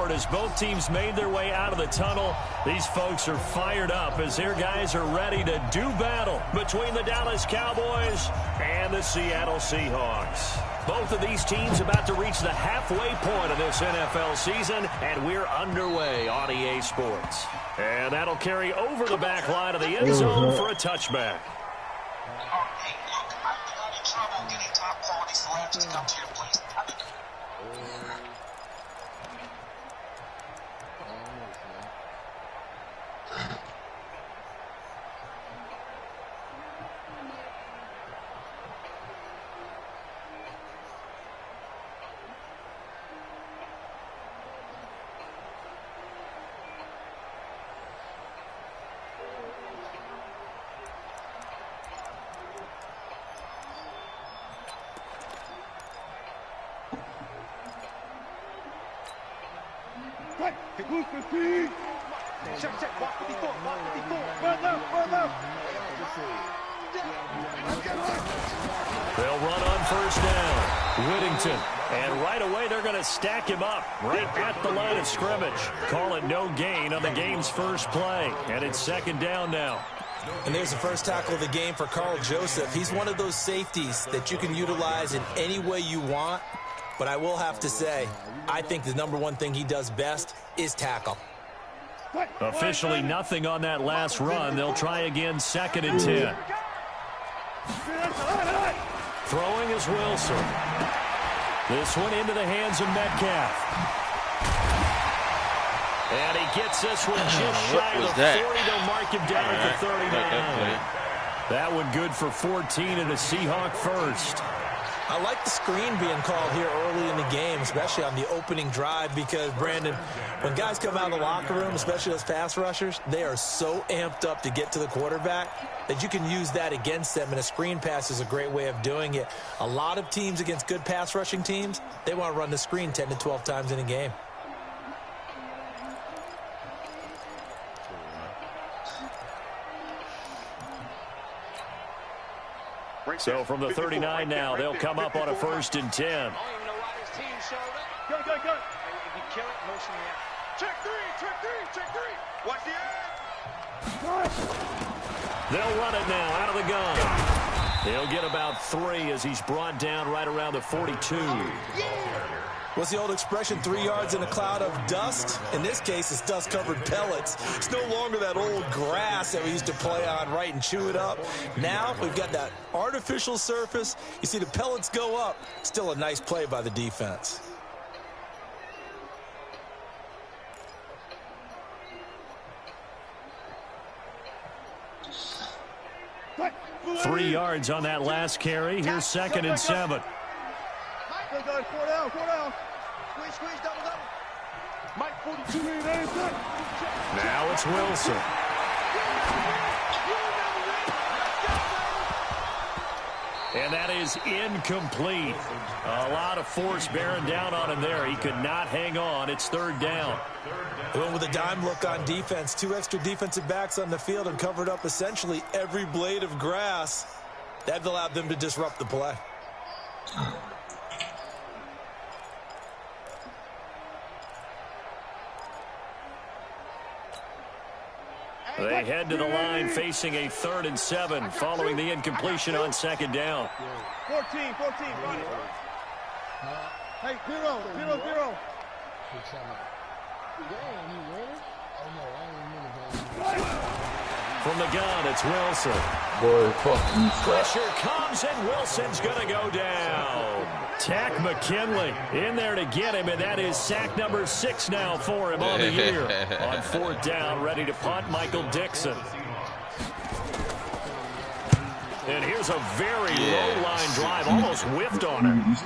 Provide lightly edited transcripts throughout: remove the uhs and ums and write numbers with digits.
scored as both teams made their way out of the tunnel. These folks are fired up as their guys are ready to do battle between the Dallas Cowboys and the Seattle Seahawks. Both of these teams about to reach the halfway point of this NFL season, and we're underway on EA Sports. And that'll carry over the back line of the end zone for a touchback. Hey, look, I've been having trouble getting top-quality celebrities to come to your place. They'll run on first down. Whittington. And right away they're going to stack him up right at the line of scrimmage. Call it no gain on the game's first play. And it's second down now. And there's the first tackle of the game for Carl Joseph. He's one of those safeties that you can utilize in any way you want. But I will have to say, I think the number one thing he does best is tackle. Officially nothing on that last run. They'll try again, second and 10. Throwing is Wilson. This one into the hands of Metcalf. And he gets this one just shy of the 40. They'll mark him down at the 39. That one good for 14 and a Seahawk first. I like the screen being called here early in the game, especially on the opening drive, because, Brandon, when guys come out of the locker room, especially those pass rushers, they are so amped up to get to the quarterback that you can use that against them, and a screen pass is a great way of doing it. A lot of teams against good pass rushing teams, they want to run the screen 10 to 12 times in a game. So from the 39 now, they'll come up on a first and 10. I don't even know why this team showed up. Go. If you kill it, motion me out. Check three. Watch the edge. They'll run it now out of the gun. He'll get about 3 as he's brought down right around the 42. What's the old expression, 3 yards in a cloud of dust? In this case, it's dust-covered pellets. It's no longer that old grass that we used to play on, right, and chew it up. Now we've got that artificial surface. You see the pellets go up. Still a nice play by the defense. What? 3 yards on that last carry. Here's second and 7. Go, 4 down. Squeeze, double. Mike, 42. Now it's Wilson. And that is incomplete. A lot of force bearing down on him there. He could not hang on. It's third down. They went with a dime look on defense. 2 extra defensive backs on the field and covered up essentially every blade of grass. That allowed them to disrupt the play. They head to the line facing a 3rd and 7 following the incompletion on second down. 14. Hey, 0. From the gun, it's Wilson. Boy, fuck you, Pressure comes, and Wilson's going to go down. Tack McKinley in there to get him, and that is sack number 6 now for him on the year. On 4th down, ready to punt, Michael Dixon. And here's a very low-line drive, almost whiffed on him.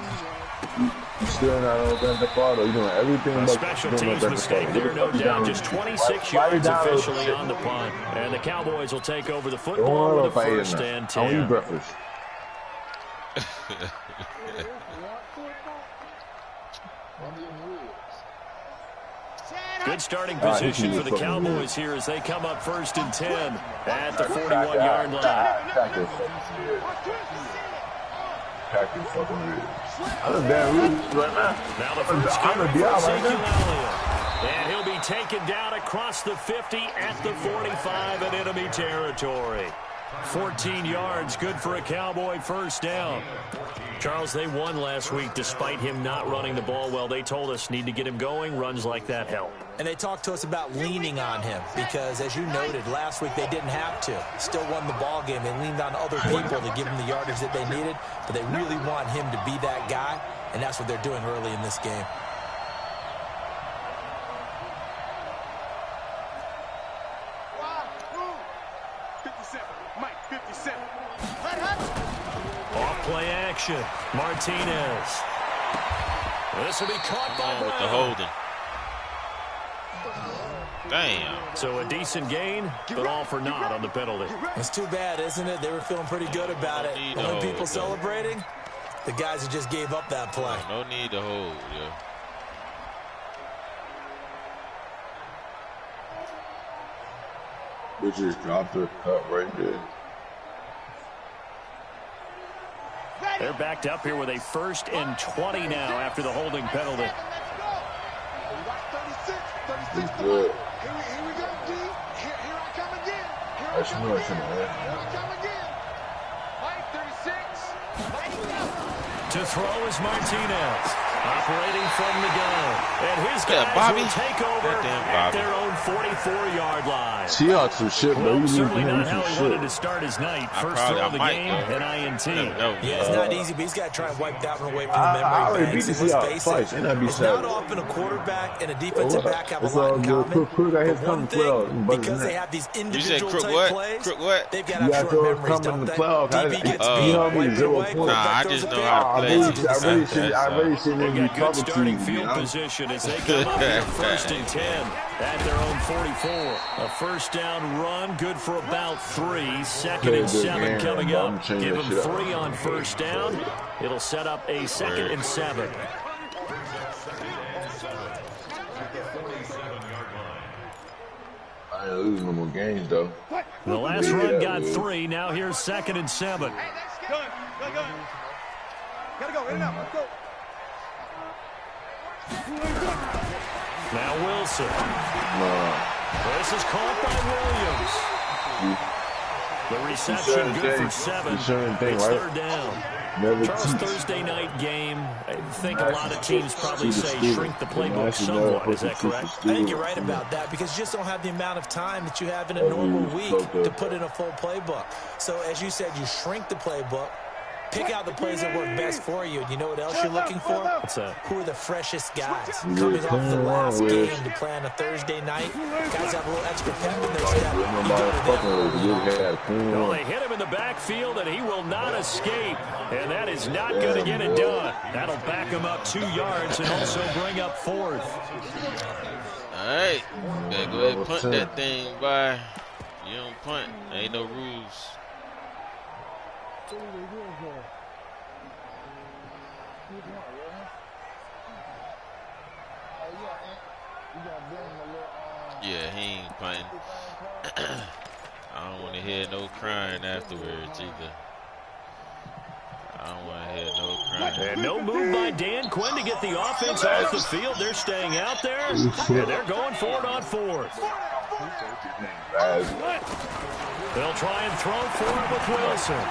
You're still not open the ball, though. You're doing everything. A special teams mistake there, no doubt. Just 26 yards officially on the punt. And the Cowboys will take over the football with a 1st and 10. I want you breakfast. Good starting position for the Cowboys here as they come up 1st and 10 at the 41-yard line. Packers fucking ribs. I'm a damn ribs right now. Now the first carry for Ezekiel Elliott. taken down across the 50 at the 45 in enemy territory. 14 yards, good for a Cowboy first down. Charles, they won last week despite him not running the ball well. They told us need to get him going. Runs like that help. And they talked to us about leaning on him because, as you noted, last week they didn't have to. Still won the ball game. They leaned on other people to give him the yardage that they needed, but they really want him to be that guy, and that's what they're doing early in this game. Off-play action. Martinez. This will be caught by with the holding. Damn. So a decent gain, but all for naught on the penalty. It's too bad, isn't it? They were feeling pretty good about it. And when people celebrating, the guys who just gave up that play. No need to hold, yeah. We just dropped her cut right there. They're backed up here with a 1st and 20 now after the holding penalty. He's good. Here we go, D. Here I come again. That's much, man. Here I come again. Mike, 36. To throw is Martinez. Operating from the gun. And his guys Bobby. will take over at their own 44-yard line. Seahawks some shit, bro. Well, certainly not how he wanted to start his night. First throw of the game, an INT. Yeah, it's not easy, but he's got to try and wipe that one away from the I memory already banks. beat the Seahawks twice, and I beat It's not often a quarterback and a defensive back have a It's lot all in good. common. Crook got his But one coming 12. thing, because they have these individual Crook type what? plays, Crook what? they've got You to got have short those memories, coming don't in the they? 12. DB gets you beat, know me, wipe it 0 away, points. Nah, I throws just a know pick. how to play. I really shouldn't They've be got good talking to starting you. field position as they come up here 1st and 10 at their own 44. A first down run, good for about 3. 2nd and 7 coming up. Give them 3 on first down. It'll set up a 2nd and 7. I ain't losing no more games, though. The last run got 3. Now here's 2nd and 7. Go. Gotta go. In and out. Let's go. Now Wilson. This is caught by Williams. The reception good for 7. It's 3rd down. Charles, Thursday night game, I think a lot of teams probably say shrink the playbook somewhat. Is that correct? I think you're right about that because you just don't have the amount of time that you have in a normal week to put in a full playbook. So as you said, you shrink the playbook, pick out the plays that work best for you. And you know what else you're looking for? What's that? Who are the freshest guys coming off the last game to play on a Thursday night? Guys have a little extra pep in their step. You go to them. Well, they hit him in the backfield, and he will not escape. And that is not going to get it done. That'll back him up 2 yards and also bring up 4th. All right. Gotta go ahead and punt that thing by. You don't punt. There ain't no rules. Yeah, he ain't punting. I don't want to hear no crying afterwards either. I don't want to hear no crying. And no move by Dan Quinn to get the offense off the field. They're staying out there, and they're going for it on 4th. They'll try and throw for it with Wilson.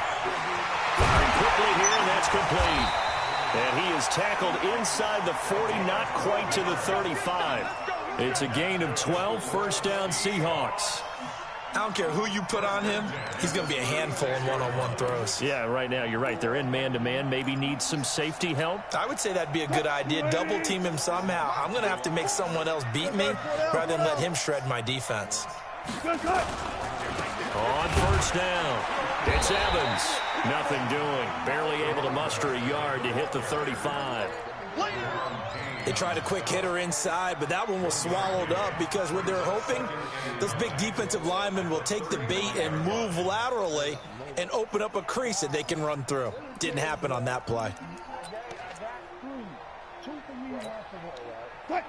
Firing quickly here, and that's complete. And he is tackled inside the 40, not quite to the 35. It's a gain of 12, first down Seahawks. I don't care who you put on him. He's going to be a handful in one-on-one throws. Yeah, right now, you're right. They're in man-to-man. Maybe need some safety help. I would say that'd be a good idea. Double team him somehow. I'm going to have to make someone else beat me rather than let him shred my defense. On first down, it's Evans. Nothing doing. Barely able to muster a yard to hit the 35. They tried a quick hitter inside, but that one was swallowed up because what they're hoping, those big defensive linemen will take the bait and move laterally and open up a crease that they can run through. Didn't happen on that play.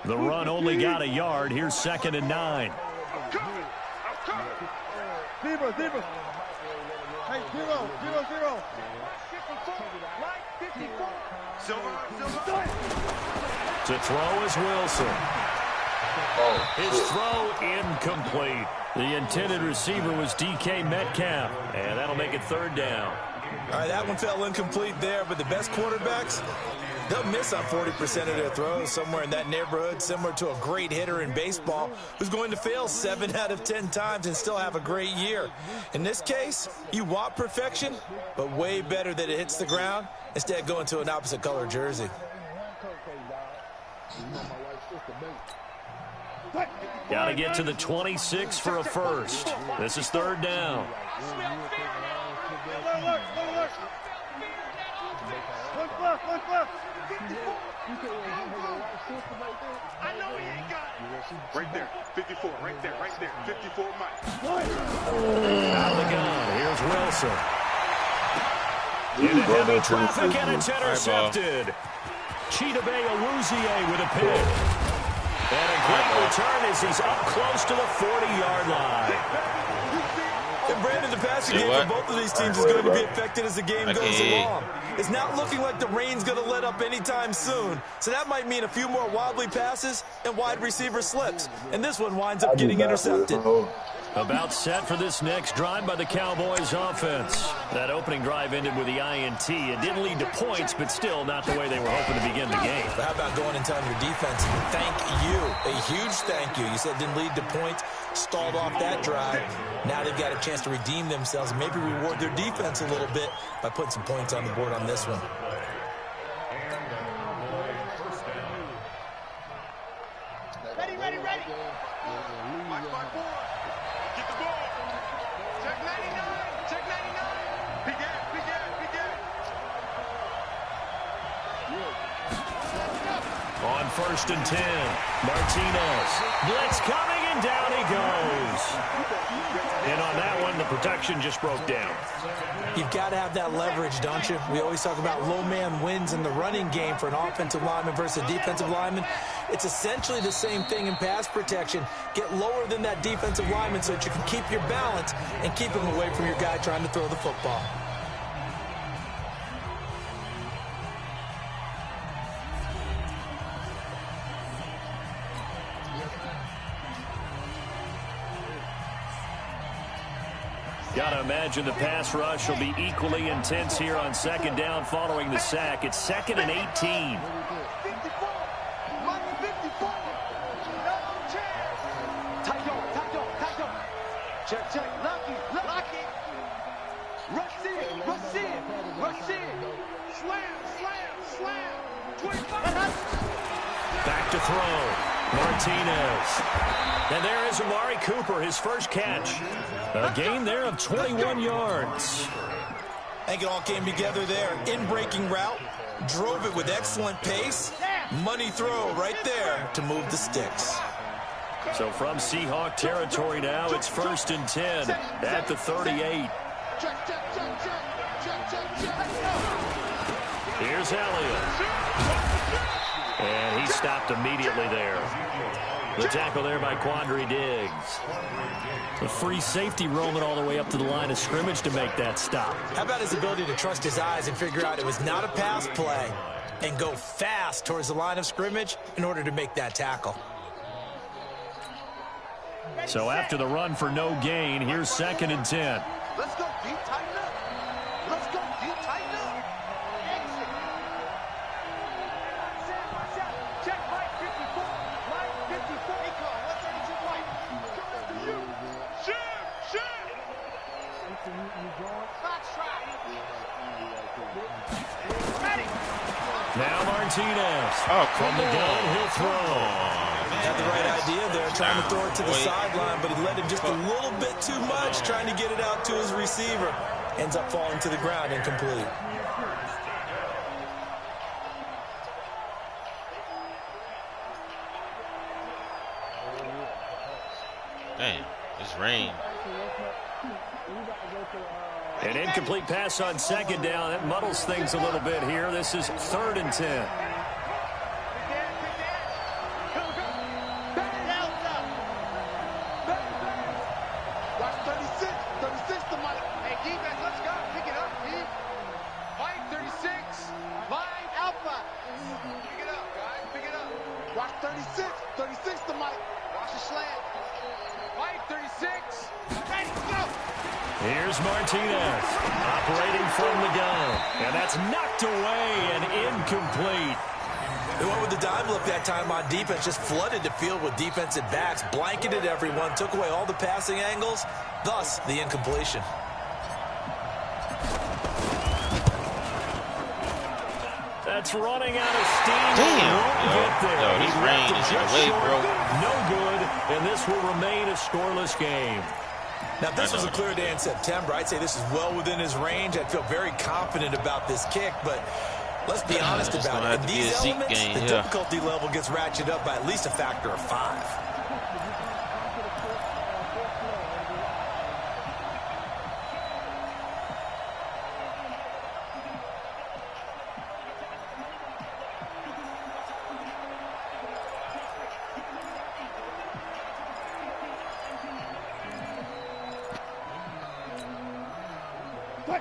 The run only got a yard. Here's 2nd and 9. Zebra. Hey, 0. To throw is Wilson. His throw incomplete. The intended receiver was DK Metcalf, and that'll make it 3rd down. All right, that one fell incomplete there, but the best quarterbacks, they'll miss on 40% of their throws, somewhere in that neighborhood, similar to a great hitter in baseball who's going to fail 7 out of 10 times and still have a great year. In this case, you want perfection, but way better that it hits the ground instead going to an opposite color jersey. Got to get to the 26 for a first. This is 3rd down. I know he ain't got it. Right there, 54, right there, 54 Mike. Out of the gun, here's Wilson. Into heavy traffic, and it's intercepted. Chidobe Awuzie with a pick. And a great return as he's up close to the 40-yard line. And Brandon, the passing game for both of these teams is going to be affected as the game goes along. It's not looking like the rain's going to let up anytime soon. So that might mean a few more wobbly passes and wide receiver slips. And this one winds up getting intercepted. About set for this next drive by the Cowboys offense. That opening drive ended with the INT. It didn't lead to points, but still not the way they were hoping to begin the game. But how about going and telling your defense, thank you, a huge thank you. You said it didn't lead to points, stalled off that drive. Now they've got a chance to redeem themselves and maybe reward their defense a little bit by putting some points on the board on this one. Ready. Mike 5-4. Get the ball. Check 99. Big gap. On 1st and 10, Martinez. Blitz coming, and down he goes. And on that one, the protection just broke down. You've got to have that leverage, don't you? We always talk about low man wins in the running game for an offensive lineman versus a defensive lineman. It's essentially the same thing in pass protection. Get lower than that defensive lineman so that you can keep your balance and keep him away from your guy trying to throw the football. Got to imagine the pass rush will be equally intense here on 2nd down following the sack. It's 2nd and 18. Check. Lucky. Rush in. Slam. 25. Back to throw. Martinez. And there is Amari Cooper, his first catch. A gain there of 21 yards. I think it all came together there. In-breaking route, drove it with excellent pace. Money throw right there to move the sticks. So from Seahawk territory now, it's 1st and 10 at the 38. Here's Elliott. And he stopped immediately there. The tackle there by Quandre Diggs. A free safety roaming all the way up to the line of scrimmage to make that stop. How about his ability to trust his eyes and figure out it was not a pass play and go fast towards the line of scrimmage in order to make that tackle. So after the run for no gain, here's 2nd and 10. Let's go deep, tighten up. Exit. Check Mike 54. Mike 54. He called. 132 Mike. Coming after you. Shoot. Hot shot. Ready. Now Martinez. From the gun, he'll throw. Had the right idea there, trying to throw it to the sideline, but he let him just a little bit too much, trying to get it out to his receiver. Ends up falling to the ground, incomplete. Damn, it's rain. An incomplete pass on 2nd down. That muddles things a little bit here. This is 3rd and 10. the slant. 536. Ready, go. Here's Martinez operating from the gun. And that's knocked away and incomplete. They went with the dime look that time on defense, just flooded the field with defensive backs, blanketed everyone, took away all the passing angles, thus the incompletion. That's running out of steam. Damn. Get there. Yo, this rain is in the way, bro. No good, and this will remain a scoreless game. Now, if this was a clear day in September, I'd say this is well within his range. I'd feel very confident about this kick, but let's be honest about it. In these elements, the difficulty level gets ratcheted up by at least a factor of 5.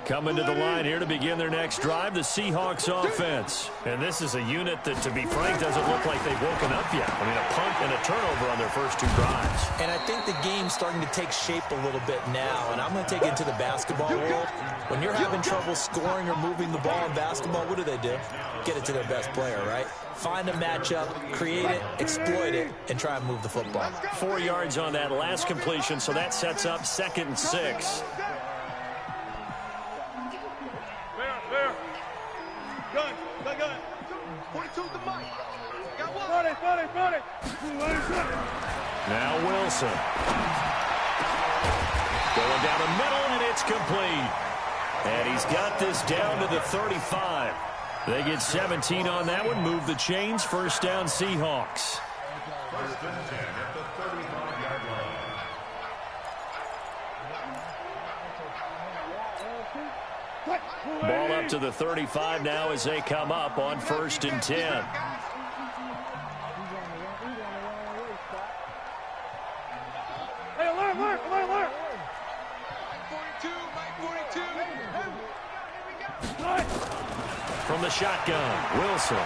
Coming to the line here to begin their next drive, the Seahawks offense. And this is a unit that, to be frank, doesn't look like they've woken up yet. I mean, a punt and a turnover on their first 2 drives. And I think the game's starting to take shape a little bit now. And I'm going to take it into the basketball world. When you're having trouble scoring or moving the ball in basketball, what do? Get it to their best player, right? Find a matchup, create it, exploit it, and try and move the football. 4 yards on that last completion, so that sets up 2nd and 6. Gun. 42 the mic. Got one. Run it. Now Wilson. Going down the middle, and it's complete. And he's got this down to the 35. They get 17 on that one. Move the chains. First down, Seahawks. First and 10 at the 35-yard line. Ball up to the 35 now as they come up on 1st and 10. Hey, alert. 42. From the shotgun, Wilson.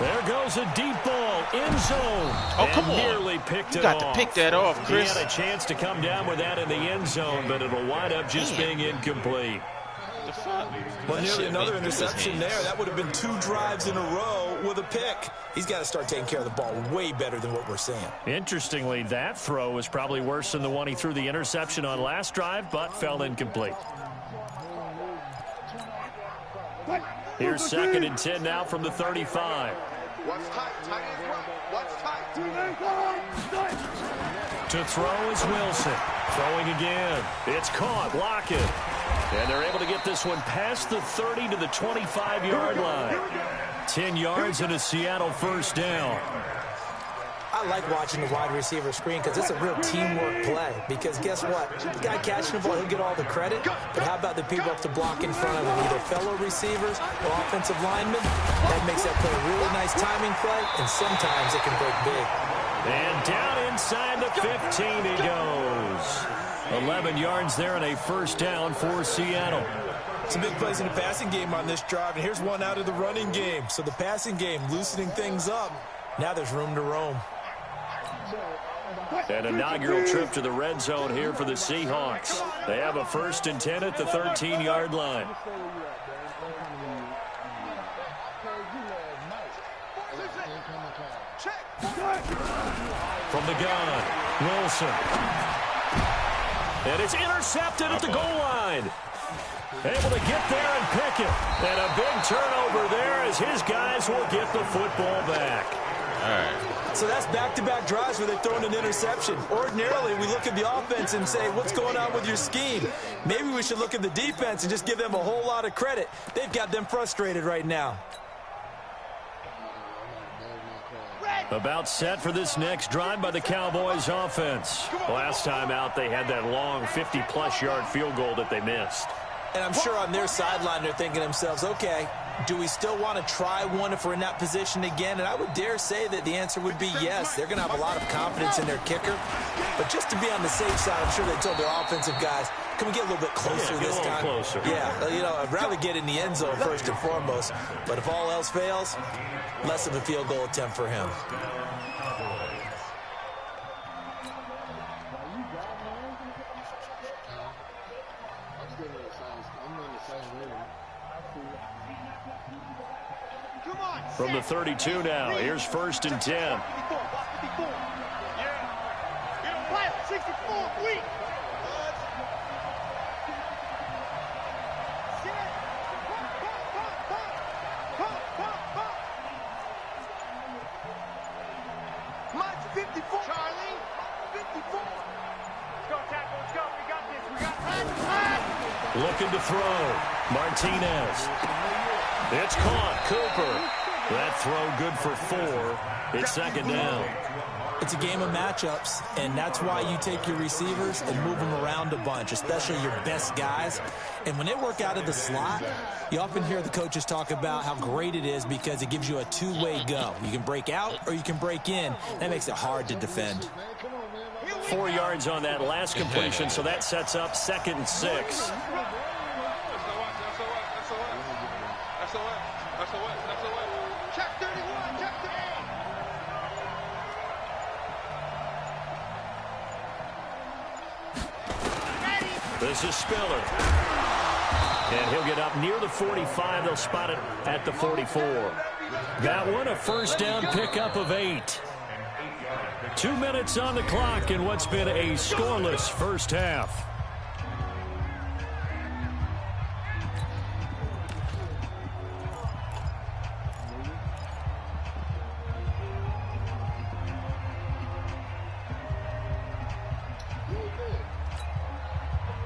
There goes a deep ball, end zone. Oh, come on. Nearly picked you it got off. to pick that off, Chris. He had a chance to come down with that in the end zone, but it'll wind up just being incomplete. Well, nearly another interception there. That would have been 2 drives in a row with a pick. He's got to start taking care of the ball way better than what we're seeing. Interestingly, that throw was probably worse than the one he threw the interception on last drive, but fell incomplete. Here's 2nd and 10 now from the 35. What's tight? Tight is right. What's tight? To throw is Wilson. Throwing again. It's caught. Lockett. And they're able to get this one past the 30 to the 25-yard line. 10 yards and a Seattle first down. I like watching the wide receiver screen because it's a real teamwork play. Because guess what? The guy catching the ball, he'll get all the credit. But how about the people up to block in front of him, either fellow receivers or offensive linemen? That makes that play a really nice timing play, and sometimes it can break big. And down inside the 15 he goes. 11 yards there and a first down for Seattle. Some big plays in the passing game on this drive, and here's one out of the running game. So the passing game loosening things up. Now there's room to roam. An inaugural trip to the red zone here for the Seahawks. They have a 1st and 10 at the 13-yard line. From the gun, Wilson. And it's intercepted at the goal line. Able to get there and pick it. And a big turnover there as his guys will get the football back. All right. So that's back-to-back drives where they're throwing an interception. Ordinarily, we look at the offense and say, what's going on with your scheme? Maybe we should look at the defense and just give them a whole lot of credit. They've got them frustrated right now. About set for this next drive by the Cowboys offense. Last time out, they had that long 50-plus yard field goal that they missed. And I'm sure on their sideline they're thinking to themselves, okay, do we still want to try one if we're in that position again? And I would dare say that the answer would be yes. They're going to have a lot of confidence in their kicker. But just to be on the safe side, I'm sure they told their offensive guys, can we get a little bit closer this time? Closer. Yeah, you know, I'd rather get in the end zone first and foremost. But if all else fails, less of a field goal attempt for him. From the 32 now, here's 1st and 10. 64, weak. Mike's 54. Charlie, 54. Let's go, Tackle. Let's go. We got this. We got this. Looking to throw. Martinez. It's caught. Cooper. That throw good for 4. It's 2nd down. It's a game of matchups, and that's why you take your receivers and move them around a bunch, especially your best guys. And when they work out of the slot, you often hear the coaches talk about how great it is because it gives you a two-way go. You can break out or you can break in. That makes it hard to defend. 4 yards on that last completion, so that sets up 2nd and 6. Check 31, check 30. This is Spiller. And he'll get up near the 45. They'll spot it at the 44. That one, a 1st down pickup of 8. 2 minutes on the clock in what's been a scoreless first half.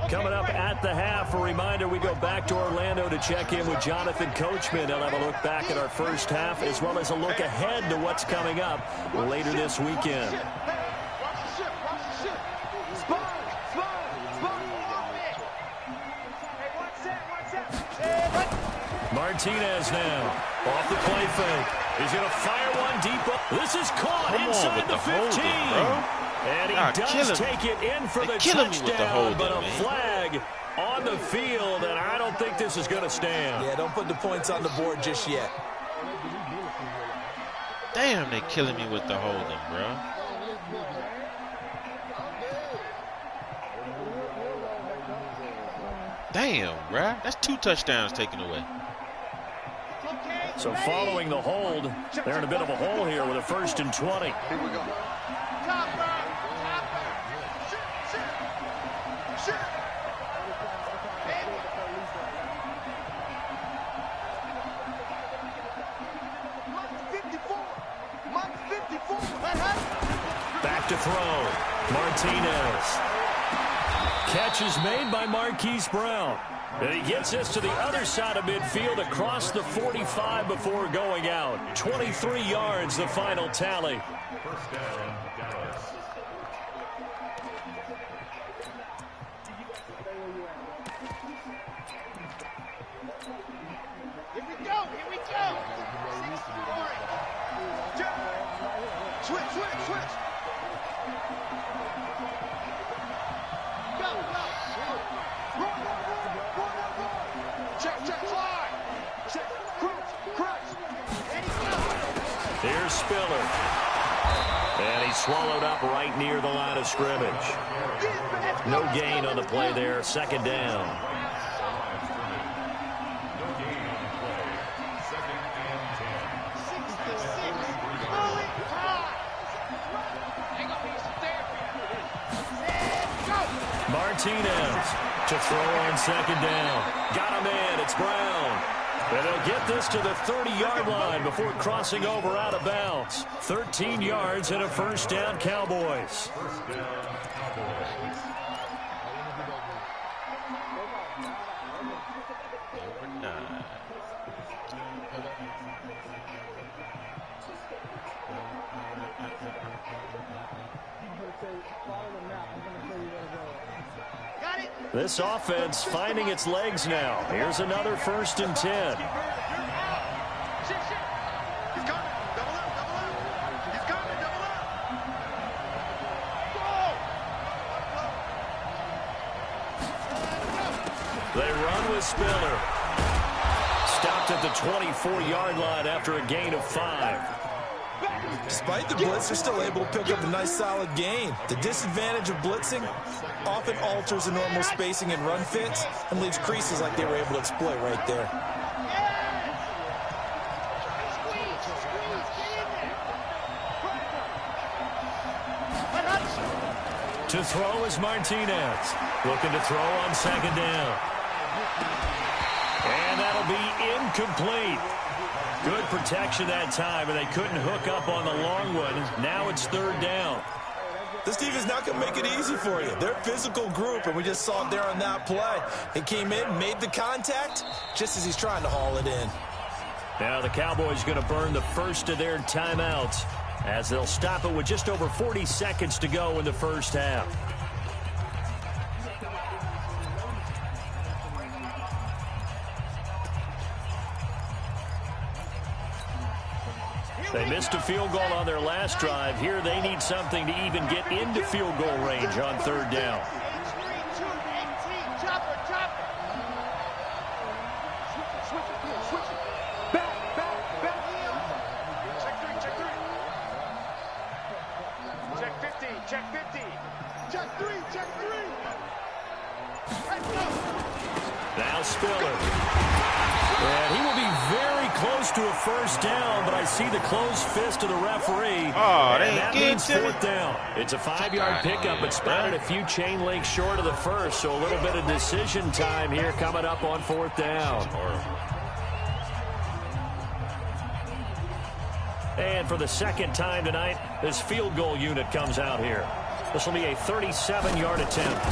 Coming up at the half, a reminder, we go back to Orlando to check in with Jonathan Coachman. He'll have a look back at our first half as well as a look ahead to what's coming up later this weekend. Martinez now off the play fake. He's going to fire one deep. This is caught inside the 15. And he does take it in for the touchdown, but a flag on the field, and I don't think this is going to stand. Yeah, don't put the points on the board just yet. Damn, they killing me with the holding, bro. Damn, bro. That's 2 touchdowns taken away. So following the hold, they're in a bit of a hole here with a 1st and 20. Here we go. Back to throw. Martinez. Catch is made by Marquise Brown. And he gets this to the other side of midfield across the 45 before going out. 23 yards, the final tally. First down, Dallas. Here we go, here we go. Switch, switch, switch. Go, go. Check, check, fly. Check, crunch. Here's Spiller. And he's swallowed up right near the line of scrimmage. No gain on the play there. 2nd down. Martinez to throw on 2nd down. Got him in. It's Brown. And they'll get this to the 30-yard line before crossing over out of bounds. 13 yards and a 1st down, Cowboys. This offense finding its legs now. Here's another 1st and 10. They run with Spiller. Stopped at the 24-yard line after a gain of 5. Despite the blitz, they're still able to pick up a nice solid gain. The disadvantage of blitzing often alters the normal spacing and run fits and leaves creases like they were able to exploit right there. To throw is Martinez. Looking to throw on second down. And that'll be incomplete. Good protection that time, and they couldn't hook up on the long one. Now it's third down. This defense not going to make it easy for you. They're a physical group, and we just saw it there on that play. He came in, made the contact, just as he's trying to haul it in. Now the Cowboys going to burn the first of their timeouts as they'll stop it with just over 40 seconds to go in the first half. They missed a field goal on their last drive. Here they need something to even get into field goal range on third down. Check 50. Check 3. Check 3. Now Spiller. And he will be very close to a first down, but I see the closed fist of the referee. Oh, and that means fourth down. It's a 5-yard pickup, but spotted a few chain links short of the first, so a little bit of decision time here coming up on fourth down. And for the second time tonight, this field goal unit comes out here. This will be a 37-yard attempt.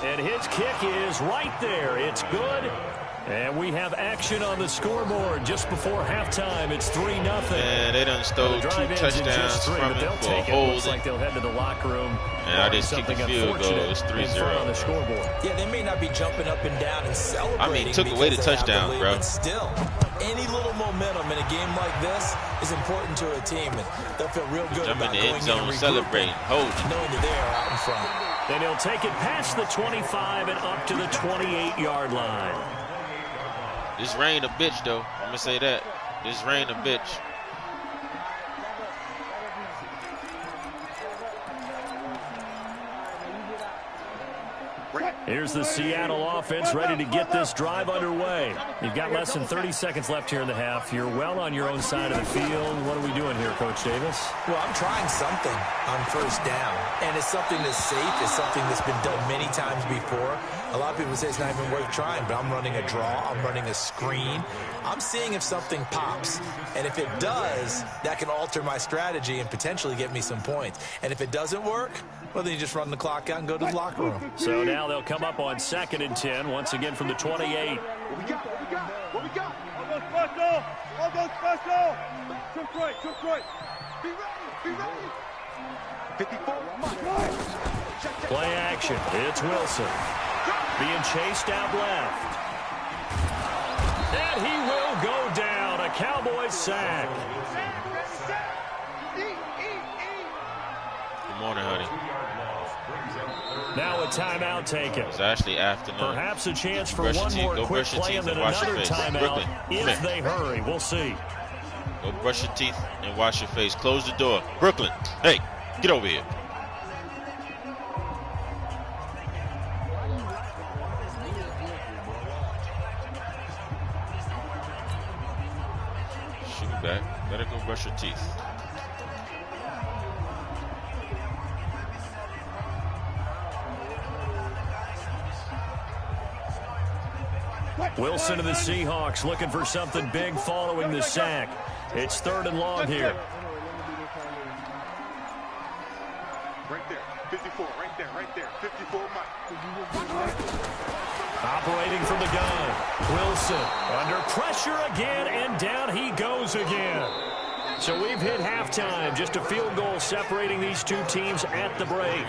And his kick is right there. It's good. And we have action on the scoreboard just before halftime. It's 3-0. And they done stole 2 touchdowns from him for a hold. Looks like they'll head to the locker room. And I just kicked the field goal. It's 3-0 on the scoreboard. Yeah, they may not be jumping up and down and celebrating. I mean, took away the touchdown, bro. But still, any little momentum in a game like this is important to a team, and they'll feel real good about going in and regrouping, celebrating, holding, knowing that they are out in front. And he'll take it past the 25 and up to the 28-yard line. This rain a bitch, though. I'm going to say that. This rain a bitch. Here's the Seattle offense ready to get this drive underway. You've got less than 30 seconds left here in the half. You're well on your own side of the field. What are we doing here, Coach Davis? Well, I'm trying something on first down, and it's something that's safe. It's something that's been done many times before. A lot of people say it's not even worth trying, but I'm running a draw. I'm running a screen. I'm seeing if something pops, and if it does, that can alter my strategy and potentially get me some points. And if it doesn't work, well, then you just run the clock out and go to the locker room. So now they'll come up on 2nd and 10, once again from the 28. What we got? What we got? I'll go special. I'll go special. Took right. Be ready. 54. Play action. It's Wilson. Being chased out left. And he will go down. A Cowboys sack. Good morning, honey. Now a timeout taken. It's actually afternoon. Perhaps a chance for one more quick play and then another timeout if they hurry. We'll see. Go brush your teeth and wash your face. Close the door. Brooklyn, hey, get over here. Shoot back. Better go brush your teeth. Wilson of the Seahawks looking for something big following the sack. It's 3rd and long here. Right there, 54, right there, 54, Mike. Operating from the gun. Wilson under pressure again, and down he goes again. So we've hit halftime. Just a field goal separating these two teams at the break.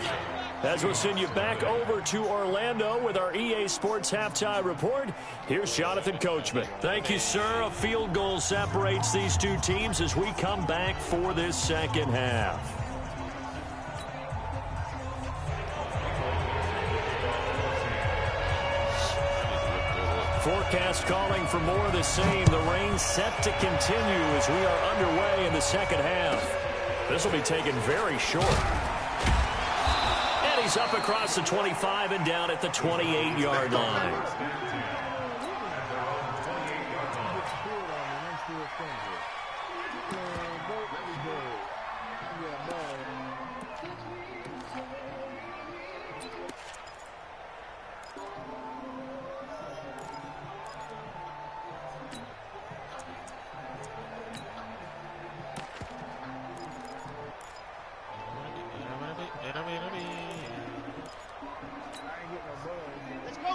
As we'll send you back over to Orlando with our EA Sports Halftime Report, here's Jonathan Coachman. Thank you, sir. A field goal separates these two teams as we come back for this second half. Forecast calling for more of the same. The rain set to continue as we are underway in the second half. This will be taken very short. He's up across the 25 and down at the 28-yard line.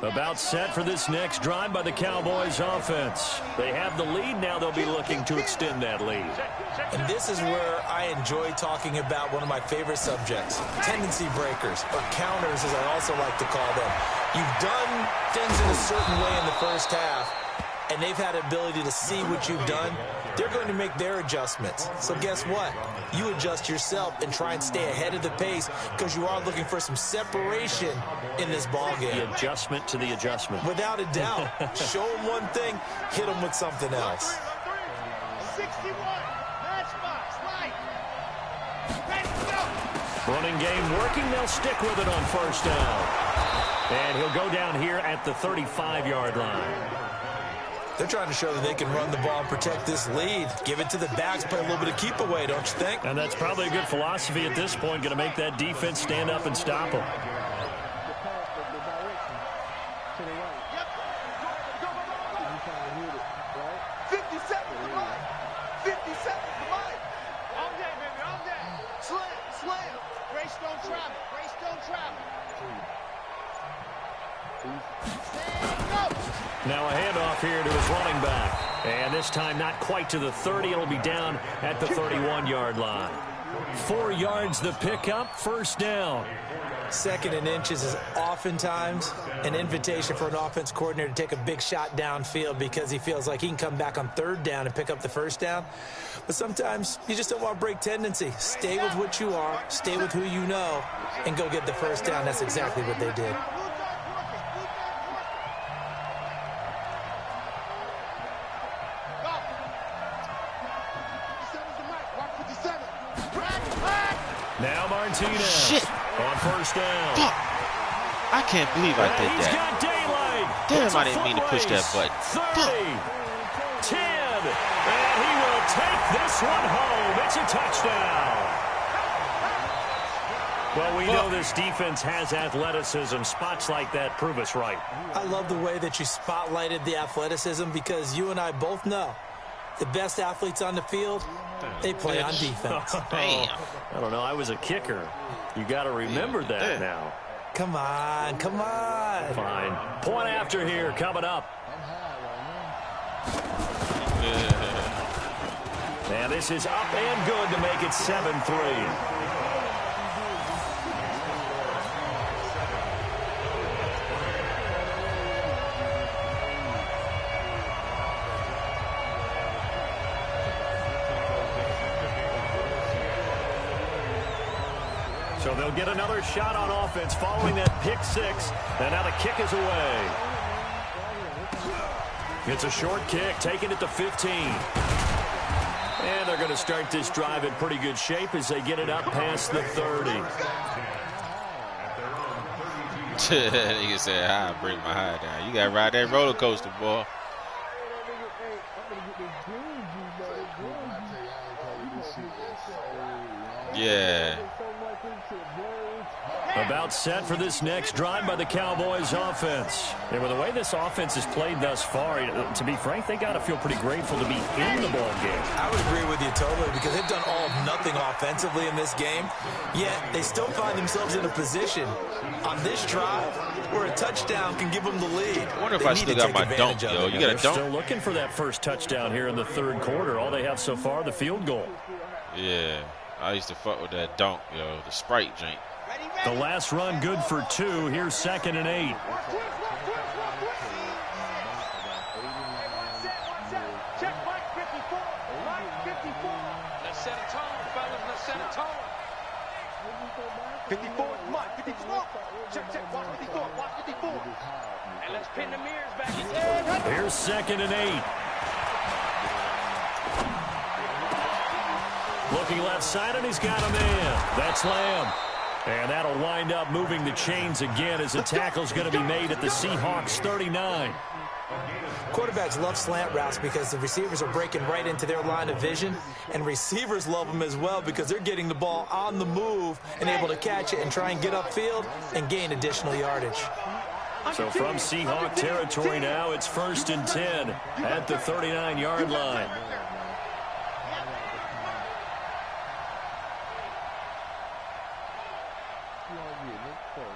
About set for this next drive by the Cowboys offense. They have the lead. Now they'll be looking to extend that lead. And this is where I enjoy talking about one of my favorite subjects, tendency breakers, or counters as I also like to call them. You've done things in a certain way in the first half, and they've had the ability to see what you've done. They're going to make their adjustments. So guess what? You adjust yourself and try and stay ahead of the pace because you are looking for some separation in this ball game. The adjustment to the adjustment. Without a doubt. Show them one thing, hit them with something else. 61. Matchbox. Right. Let's go. Running game working. They'll stick with it on first down. And he'll go down here at the 35-yard line. They're trying to show that they can run the ball and protect this lead. Give it to the backs, play a little bit of keep away, don't you think? And that's probably a good philosophy at this point, going to make that defense stand up and stop them. Now a handoff here to his running back. And this time not quite to the 30. It'll be down at the 31-yard line. 4 yards the pickup, first down. Second and inches is oftentimes an invitation for an offense coordinator to take a big shot downfield because he feels like he can come back on third down and pick up the first down. But sometimes you just don't want to break tendency. Stay with what you are, stay with who you know, and go get the first down. That's exactly what they did. Now Martinez. Shit. On first down. Fuck. I can't believe I did He's that. got daylight. Damn, I didn't mean to push that button. 30, 10, and he will take this one home. It's a touchdown. Well, we know this defense has athleticism. Spots like that prove us right. I love the way that you spotlighted the athleticism because you and I both know the best athletes on the field, they play on defense. Damn. I don't know. I was a kicker. You got to remember that now. Come on, come on. Fine. Point after here coming up. And this is up and good to make it 7-3. So they'll get another shot on offense following that pick six. And now the kick is away. It's a short kick, taking it to 15. And they're going to start this drive in pretty good shape as they get it up past the 30. You said, I bring my high down. You got to ride that roller coaster, boy. Yeah. About set for this next drive by the Cowboys offense. And with the way this offense has played thus far, to be frank, they got to feel pretty grateful to be in the ball game. I would agree with you totally because they've done all of nothing offensively in this game, yet they still find themselves in a position on this drive where a touchdown can give them the lead. I wonder if I still got my dunk, yo. You got a dunk? Still looking for that first touchdown here in the third quarter. All they have so far, the field goal. Yeah, I used to fuck with that dunk, yo, the Sprite drink. The last run good for 2. Here's 2nd and 8. Check Mike 54. Mike 54. Let's set a tone, fellas. Let's set a tone. 54 is Mike. 54. Check. Watch 54. Watch 54. And let's pin the mirrors back. Here's 2nd and 8. Looking left side, and he's got a man. That's Lamb. And that'll wind up moving the chains again as the tackle's going to be made at the Seahawks 39. Quarterbacks love slant routes because the receivers are breaking right into their line of vision, and receivers love them as well because they're getting the ball on the move and able to catch it and try and get upfield and gain additional yardage. So from Seahawk territory now, it's 1st and 10 at the 39-yard line.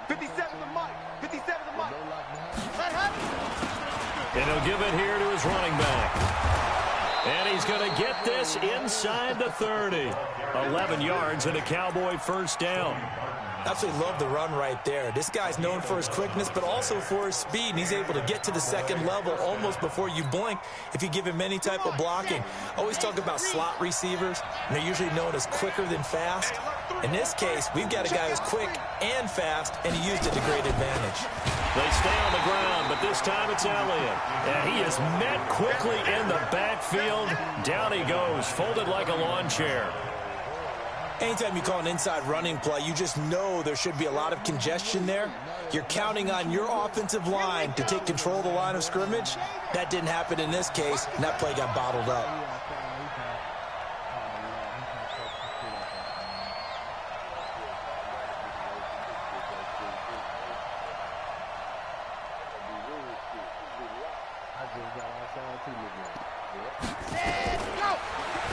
57 the mic. 57 the mic. And he'll give it here to his running back. And he's going to get this inside the 30. 11 yards and a Cowboy first down. Absolutely love the run right there. This guy's known for his quickness, but also for his speed, and he's able to get to the second level almost before you blink if you give him any type of blocking. Always talk about slot receivers, and they're usually known as quicker than fast. In this case, we've got a guy who's quick and fast, and he used it to great advantage. They stay on the ground, but this time it's Elliott. And he is met quickly in the backfield. Down he goes, folded like a lawn chair. Anytime you call an inside running play, you just know there should be a lot of congestion there. You're counting on your offensive line to take control of the line of scrimmage. That didn't happen in this case, and that play got bottled up.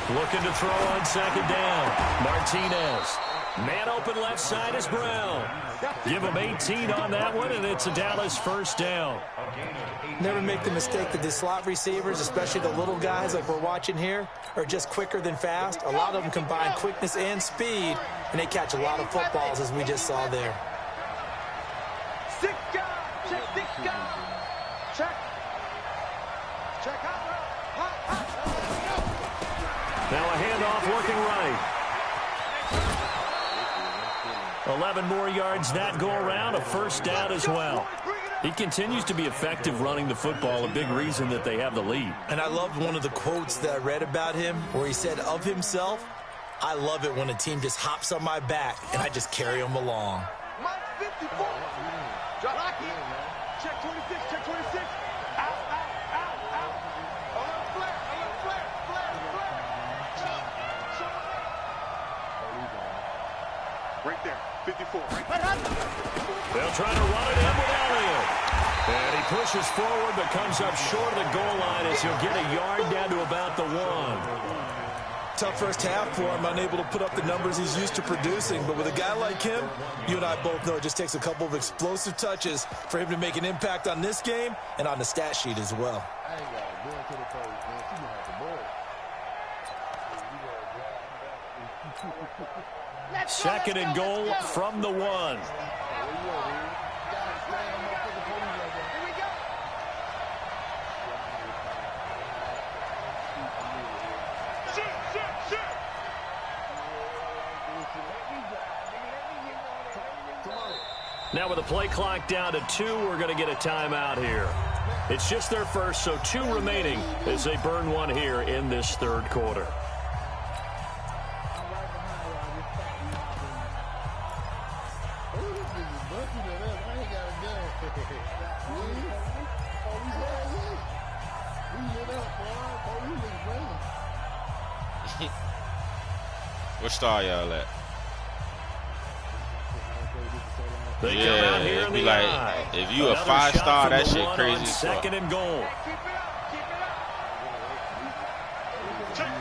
Looking to throw on second down. Martinez. Man open left side is Brown. Give him 18 on that one, and it's a Dallas first down. Never make the mistake that the slot receivers, especially the little guys like we're watching here, are just quicker than fast. A lot of them combine quickness and speed, and they catch a lot of footballs, as we just saw there. Six guys. Check six guys. Check. Check out. Now a handoff working right. 11 more yards that go around, a first down as well. He continues to be effective running the football, a big reason that they have the lead. And I loved one of the quotes that I read about him where he said of himself, "I love it when a team just hops on my back and I just carry them along." Mike 54. Drop lock in. Check 26. Check 26. Out. A little flare. Right there. 54. Right. They'll try to run it in with Elliott. And he pushes forward but comes up short of the goal line as he'll get a yard down to about the 1. Tough first half for him, unable to put up the numbers he's used to producing. But with a guy like him, you and I both know it just takes a couple of explosive touches for him to make an impact on this game and on the stat sheet as well. Second and goal from the 1. Now with the play clock down to 2, we're going to get a timeout here. It's just their first, so 2 remaining as they burn one here in this third quarter. What star y'all at? They yeah, it'd be like, if you a 5-star, that shit crazy as fuck. Second and goal. Check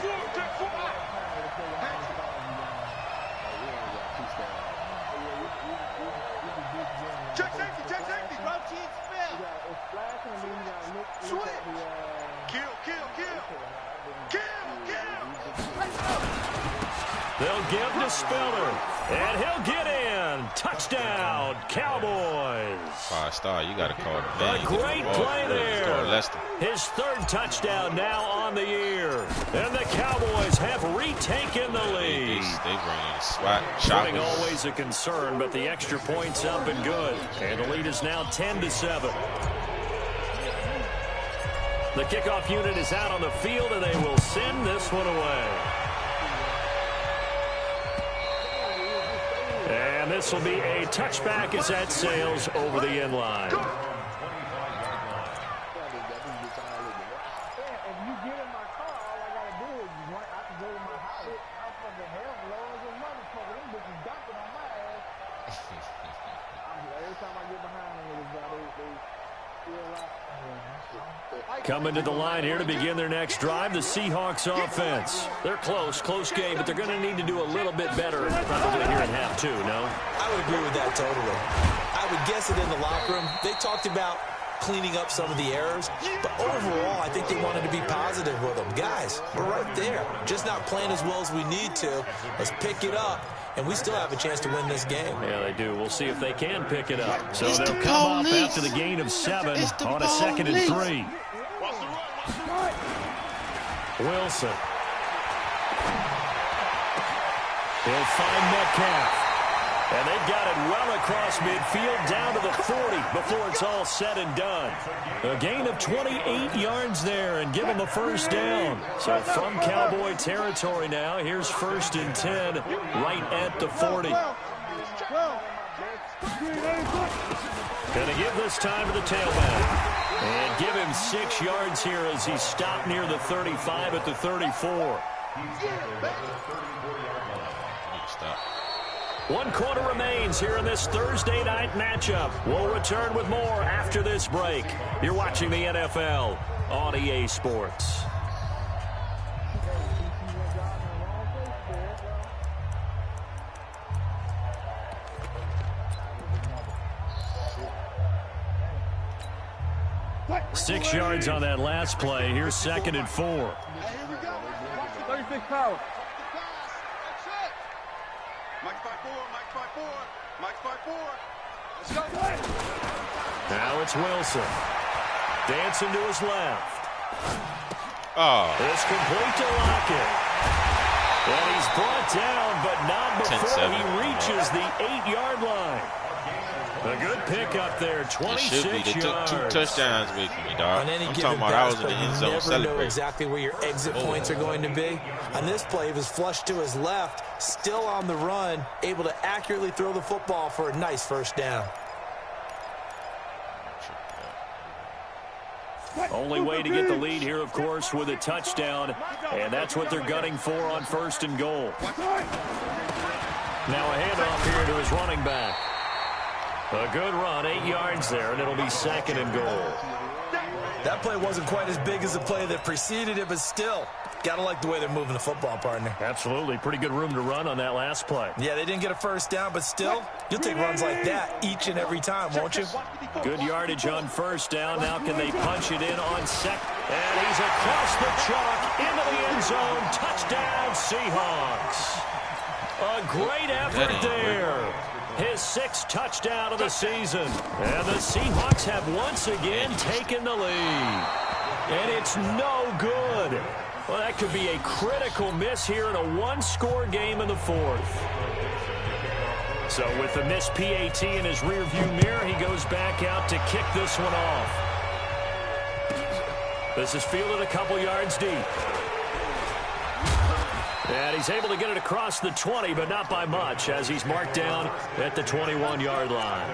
safety. Routine spell. Switch. Kill. They'll give to Spiller, and he'll get in. Touchdown, Cowboys. 5-star, you got to call the A great play there. His third touchdown now on the year. And the Cowboys have retaken the lead. They bring in SWAT Shooting shoppers. always a concern, but the extra point's up and good. And the lead is now 10-7. The kickoff unit is out on the field, and they will send this one away. And this will be a touchback as that sails over the end line. Coming to the line here to begin their next drive, the Seahawks offense. They're close game, but they're going to need to do a little bit better probably here in half 2, no? I would agree with that totally. I would guess that in the locker room, they talked about cleaning up some of the errors, but overall, I think they wanted to be positive with them. Guys, we're right there. Just not playing as well as we need to. Let's pick it up, and we still have a chance to win this game. Yeah, they do. We'll see if they can pick it up. So they'll come up after the gain of 7 on a 2nd and 3. Wilson. He'll find Metcalf. And they've got it well across midfield down to the 40 before it's all said and done. A gain of 28 yards there and give them a first down. So from Cowboy territory now, here's 1st and 10 right at the 40. Going to give this time to the tailback. And give him 6 yards here as he stopped near the 35 at the 34. Stop. 1 quarter remains here in this Thursday night matchup. We'll return with more after this break. You're watching the NFL on EA Sports. Six yards on that last play. Here's 2nd and 4. Hey, here we go. 36 power. Mike's 5-4, Mike's 5-4, Mike's 5-4. Let's go. Now it's Wilson. Dancing to his left. Oh. It's complete to Lockett. And he's brought down, but not before he reaches the 8-yard line. A good pickup there, 26 yards. They took 2 touchdowns away from me, dog. I'm talking about I was in the end zone celebrating. You never know exactly where your exit points are going to be. On this play, he was flushed to his left, still on the run, able to accurately throw the football for a nice first down. Only way to get the lead here, of course, with a touchdown, and that's what they're gunning for on 1st and goal. Now a handoff here to his running back. A good run, 8 yards there, and it'll be 2nd and goal. That play wasn't quite as big as the play that preceded it, but still, got to like the way they're moving the football, partner. Absolutely. Pretty good room to run on that last play. Yeah, they didn't get a first down, but still, you'll take runs like that each and every time, won't you? Good yardage on 1st down. Now can they punch it in on 2nd? And he's across the chalk into the end zone. Touchdown, Seahawks. A great effort there. His 6th touchdown of the season. And the Seahawks have once again taken the lead. And it's no good. Well, that could be a critical miss here in a 1-score game in the 4th. So with the missed PAT in his rearview mirror, he goes back out to kick this one off. This is fielded a couple yards deep. And he's able to get it across the 20, but not by much, as he's marked down at the 21-yard line.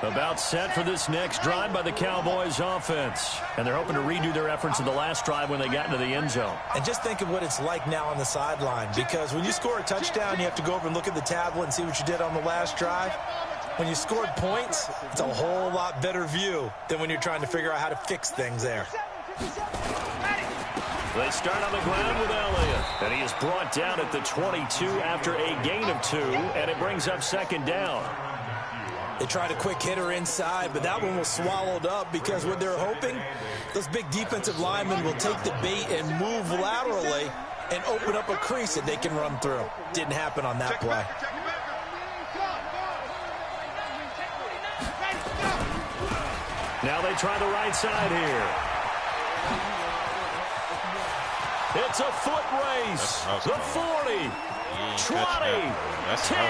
About set for this next drive by the Cowboys offense. And they're hoping to redo their efforts in the last drive when they got into the end zone. And just think of what it's like now on the sideline, because when you score a touchdown, you have to go over and look at the tablet and see what you did on the last drive. When you scored points, it's a whole lot better view than when you're trying to figure out how to fix things there. They start on the ground with Elliott, and he is brought down at the 22 after a gain of 2, and it brings up 2nd down. They tried a quick hitter inside, but that one was swallowed up because what they're hoping, those big defensive linemen will take the bait and move laterally and open up a crease that they can run through. Didn't happen on that play. Now they try the right side here. It's a foot race. The 40, 20, 10,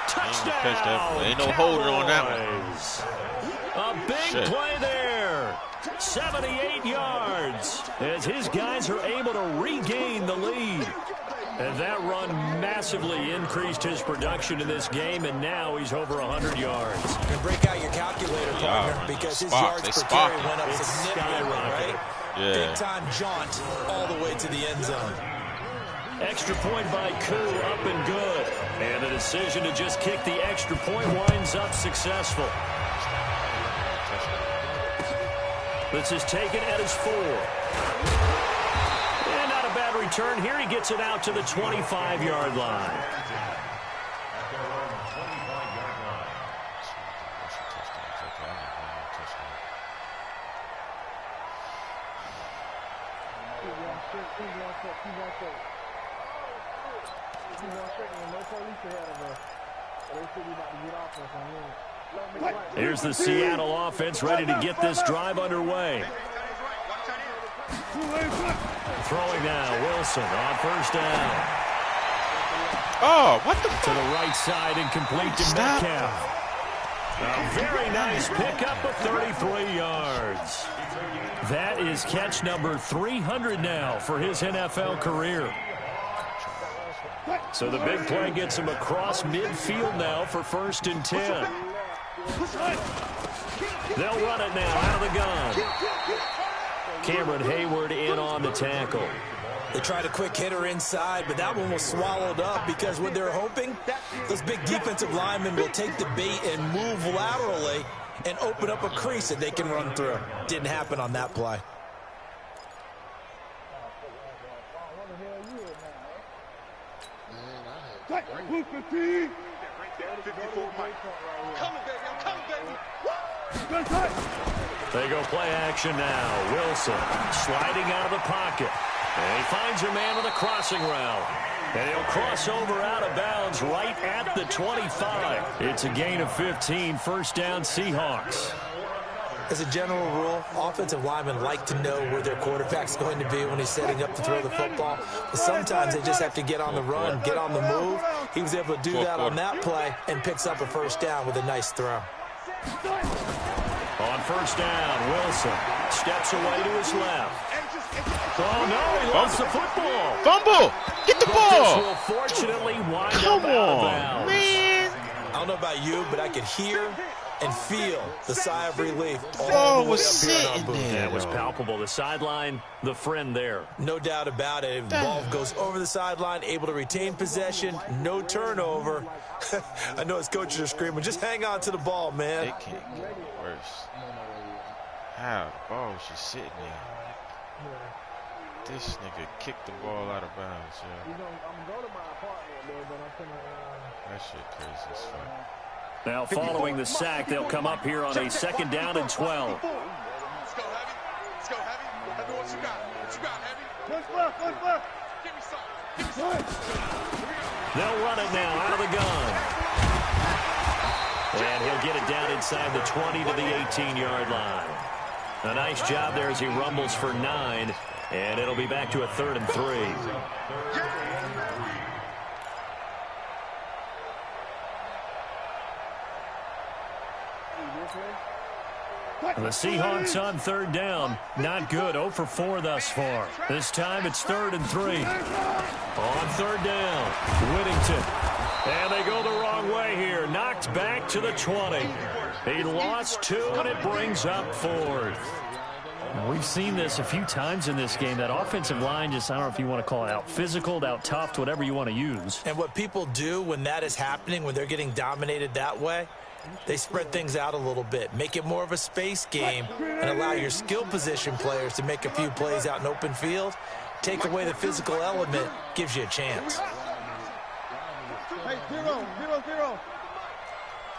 touchdown. Ain't no holder on that A one. big play there. 78 yards as his guys are able to regain the lead. And that run massively increased his production in this game, and now he's over 100 yards. You can break out your calculator, partner, because his yards per carry went up significantly, right? Yeah. Big-time jaunt all the way to the end zone. Extra point by Koo, up and good. And the decision to just kick the extra point winds up successful. This is taken at his 4. And not a bad return here. He gets it out to the 25-yard line. Here's the Seattle offense ready to get this drive underway. Throwing now, Wilson on first down. Oh, what the To the right side and complete to Metcalf. A very nice pickup of 33 yards. That is catch number 300 now for his NFL career. So the big play gets him across midfield now for 1st and 10. They'll run it now out of the gun. Cameron Hayward in on the tackle. They tried a quick hitter inside, but that one was swallowed up because what they're hoping, those big defensive linemen will take the bait and move laterally and open up a crease that they can run through. Didn't happen on that play. They go play action now. Wilson sliding out of the pocket. And he finds a man with a crossing route. And he'll cross over out of bounds right at the 25. It's a gain of 15, 1st down Seahawks. As a general rule, offensive linemen like to know where their quarterback's going to be when he's setting up to throw the football. But sometimes they just have to get on the run, get on the move. He was able to do that on that play and picks up a 1st down with a nice throw. On 1st down, Wilson steps away to his left. Oh, no, he lost the football. Fumble! Get the ball! This will fortunately wind up out of bounds. Man. I don't know about you, but I could hear and feel the sigh of relief. Ball was sitting there. That was palpable. The sideline, the friend there. No doubt about it. The ball goes over the sideline, able to retain possession, no turnover. I know his coaches are screaming, just hang on to the ball, man. It can't get worse. How? The ball was just sitting there. This nigga kicked the ball out of bounds, yo. That shit crazy as fuck. Now following the sack, they'll come up here on a 2nd down and 12. Let's go, Heavy. Let's go, Heavy. Heavy, what you got? What you got, Heavy? Push left, push left. Give me some. Give me some. They'll run it now out of the gun. And he'll get it down inside the 20 to the 18-yard line. A nice job there as he rumbles for 9. And it'll be back to a 3rd and 3. The Seahawks on 3rd down. Not good. 0 for 4 thus far. This time it's 3rd and 3. On 3rd down, Whittington. And they go the wrong way here. Knocked back to the 20. He lost 2, and it brings up 4th. We've seen this a few times in this game. That offensive line just, I don't know if you want to call it out physical, out tough, whatever you want to use. And what people do when that is happening, when they're getting dominated that way, they spread things out a little bit, make it more of a space game, and allow your skill position players to make a few plays out in open field. Take away the physical element, gives you a chance. Hey, 0-0-0.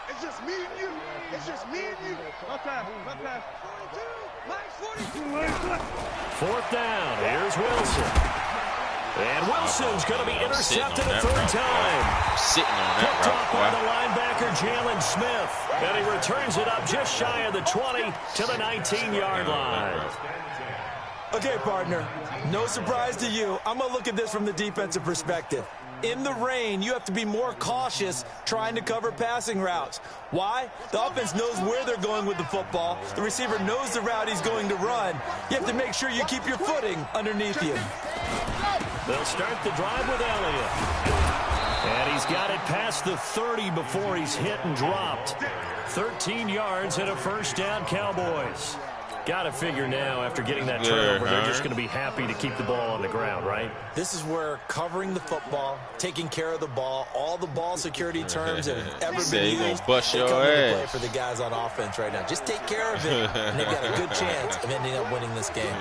It's just me and you. It's just me and you. Left pass, left pass. 4th down. Here's Wilson. And Wilson's going to be intercepted a 3rd time. Sitting on that Picked off by route. the linebacker, Jalen Smith. And he returns it up just shy of the 20 to the 19-yard line. Okay, partner, no surprise to you. I'm going to look at this from the defensive perspective. In the rain, you have to be more cautious trying to cover passing routes. Why? The offense knows where they're going with the football. The receiver knows the route he's going to run. You have to make sure you keep your footing underneath you. They'll start the drive with Elliott. And he's got it past the 30 before he's hit and dropped. 13 yards and a 1st down, Cowboys. Got to figure now, after getting that turnover, they're just going to be happy to keep the ball on the ground, right? This is where covering the football, taking care of the ball, all the ball security terms that have ever been used, bust your come into play ass for the guys on offense right now. Just take care of it, and they've got a good chance of ending up winning this game.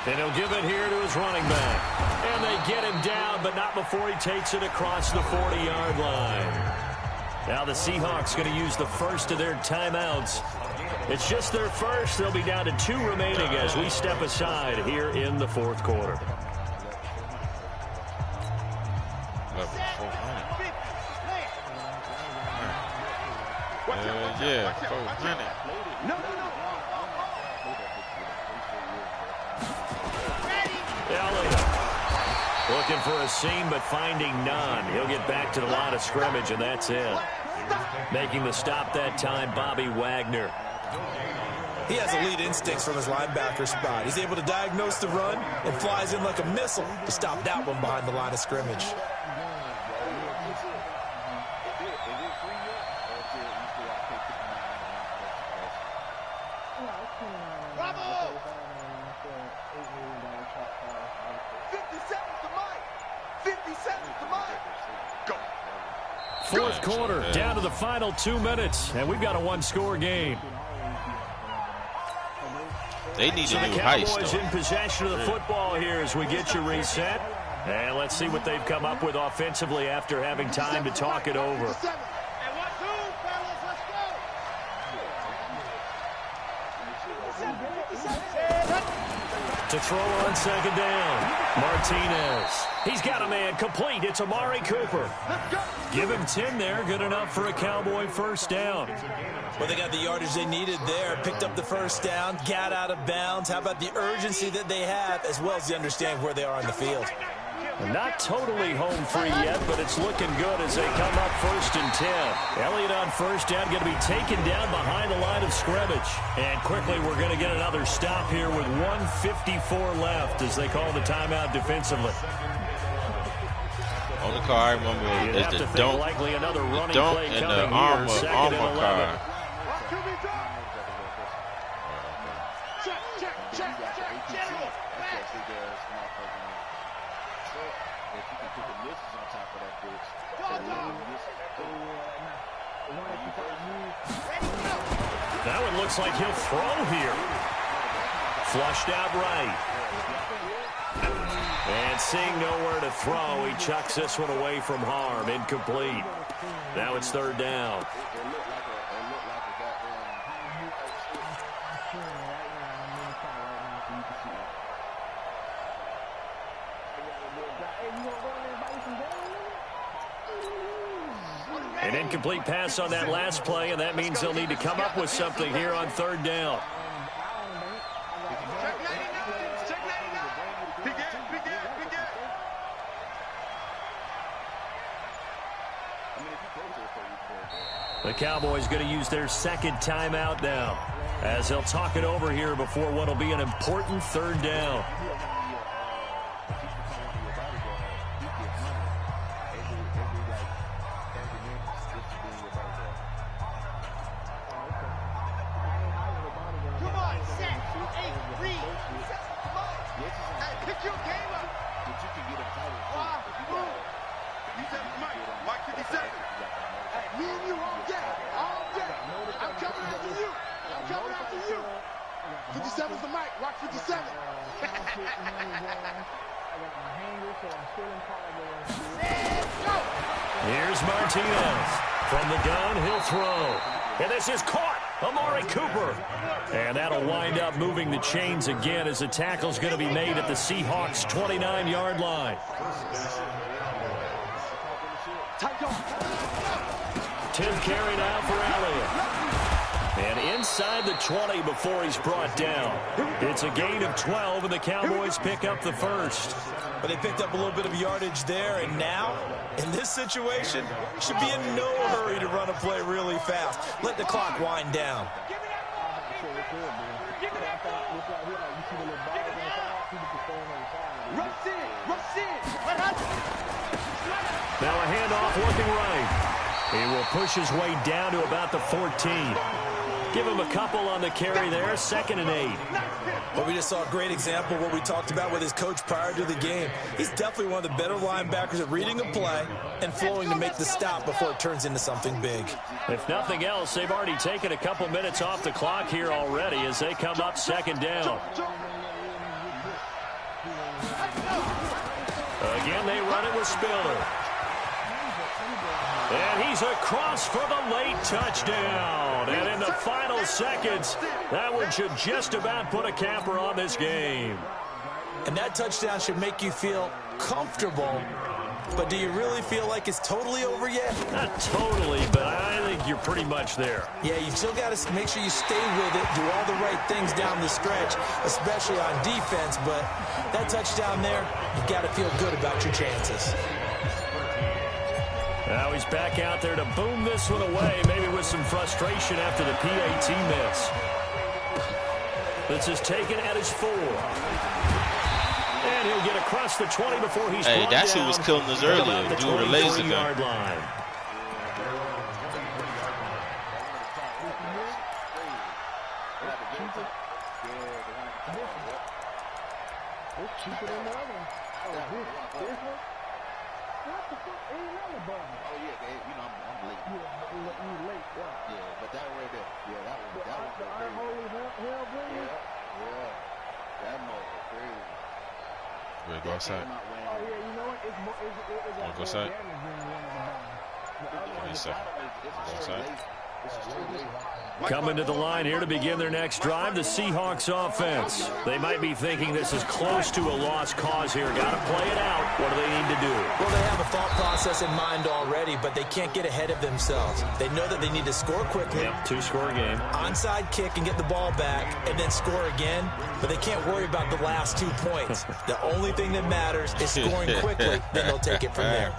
And he'll give it here to his running back. And they get him down, but not before he takes it across the 40-yard line. Now the Seahawks going to use the first of their timeouts. It's just their first. They'll be down to 2 remaining as we step aside here in the fourth quarter. Yeah, 400. Elliott looking for a seam, but finding none. He'll get back to the line of scrimmage, and that's it. Making the stop that time, Bobby Wagner. He has elite instincts from his linebacker spot. He's able to diagnose the run and flies in like a missile to stop that one behind the line of scrimmage. Fourth quarter, down to the final 2 minutes, and we've got a 1-score game. They need So a the new heist, Cowboys though. in possession of the football here as we get you reset. And let's see what they've come up with offensively after having time to talk it over. To throw on second down, Martinez. He's got a man complete. It's Amari Cooper. Give him 10 there. Good enough for a Cowboy first down. Well, they got the yardage they needed there. Picked up the first down, got out of bounds. How about the urgency that they have, as well as the understanding where they are on the field? Not totally home free yet, but it's looking good as they come up 1st and 10. Elliott on first down, going to be taken down behind the line of scrimmage. And quickly, we're going to get another stop here with 1:54 left as they call the timeout defensively. On the car, I remember, is the dunk, likely another running dunk play and coming the here, armor second and 11. car. That one looks like he'll throw here. Flushed out right. And seeing nowhere to throw, he chucks this one away from harm. Incomplete. Now it's 3rd down. An incomplete pass on that last play, and that means they'll need to come up with something here on 3rd down. The Cowboys going to use their second timeout now, as they'll talk it over here before what will be an important 3rd down. Here's Martinez. From the gun, he'll throw. And this is caught. Amari Cooper. And that'll wind up moving the chains again as the tackle's going to be made at the Seahawks' 29-yard line. 10th carry now for Elliott. And inside the 20 before he's brought down. It's a gain of 12, and the Cowboys pick up the first. But they picked up a little bit of yardage there, and now, in this situation, should be in no hurry to run a play really fast. Let the clock wind down. Now a handoff looking right. He will push his way down to about the 14. Give him a couple on the carry there, 2nd and 8. But we just saw a great example of what we talked about with his coach prior to the game. He's definitely one of the better linebackers at reading a play and flowing to make the stop before it turns into something big. If nothing else, they've already taken a couple minutes off the clock here already as they come up 2nd down. Again, they run it with Spiller. And he's across for the late touchdown. And in the final seconds, that one should just about put a capper on this game. And that touchdown should make you feel comfortable. But do you really feel like it's totally over yet? Not totally, but I think you're pretty much there. Yeah, you still got to make sure you stay with it, do all the right things down the stretch, especially on defense. But that touchdown there, you've got to feel good about your chances. Now he's back out there to boom this one away, maybe with some frustration after the PAT miss. This is taken at his 4. And he'll get across the 20 before he's Hey, that's down who was killing us earlier, the dude with a laser gun. Line. Go outside. Go outside. Go outside. Coming to the line here to begin their next drive, the Seahawks offense. They might be thinking this is close to a lost cause here. Got to play it out. What do they need to do? Well, they have a thought process in mind already, but they can't get ahead of themselves. They know that they need to score quickly. Yep, 2-score game. Onside kick and get the ball back and then score again, but they can't worry about the last 2 points. The only thing that matters is scoring quickly, then they'll take it from there.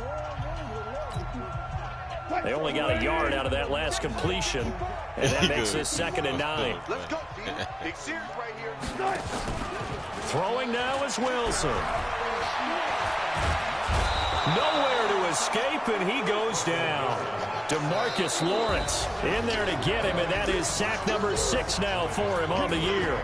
They only got a yard out of that last completion, and that makes this 2nd and 9. Let's go, team. Big Sears right here. Throwing now is Wilson. Nowhere to escape, and he goes down. DeMarcus Lawrence in there to get him, and that is sack number 6 now for him on the year.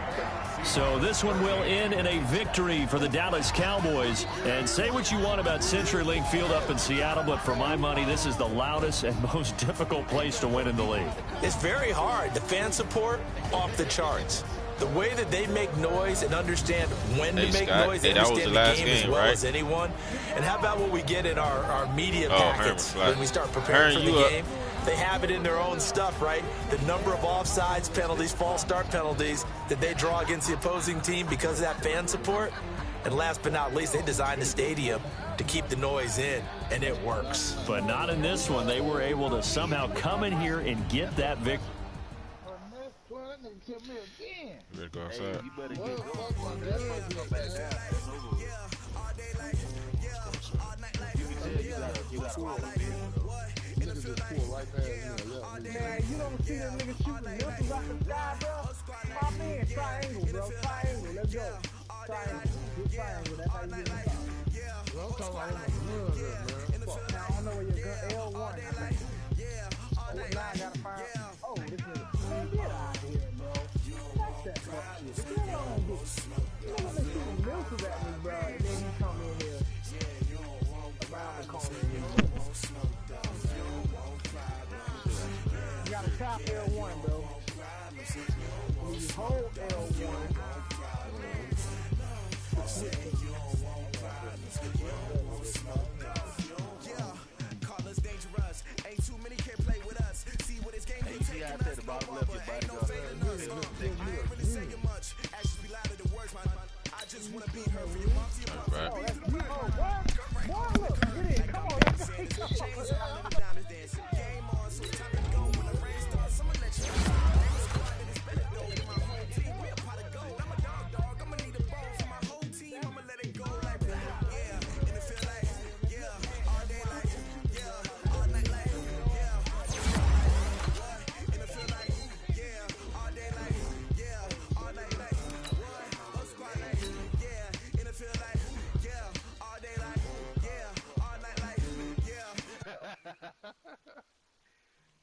So this one will end in a victory for the Dallas Cowboys. And say what you want about CenturyLink Field up in Seattle, but for my money, this is the loudest and most difficult place to win in the league. It's very hard. The fan support, off the charts. The way that they make noise and understand when to make noise, they understand the game as well as anyone. And how about what we get in our media packets when we start preparing for the game? They have it in their own stuff, right? The number of offsides penalties, false start penalties that they draw against the opposing team because of that fan support. And last but not least, they designed the stadium to keep the noise in, and it works. But not in this one. They were able to somehow come in here and get that victory. You better go outside. Man, you don't see that nigga shooting missiles out the sky, bro? Pop in, triangle, bro. Triangle, let's go. Triangle, good triangle. That's how you get inside. Well, I'm talking about man. Fuck. Now, I don't know where your gun, L1, I think. Oh, now I gotta find, oh, this nigga. Man, get out of here, bro. Fuck that fuck shit. Get on, bitch. You know when they shooting missiles at me, bro.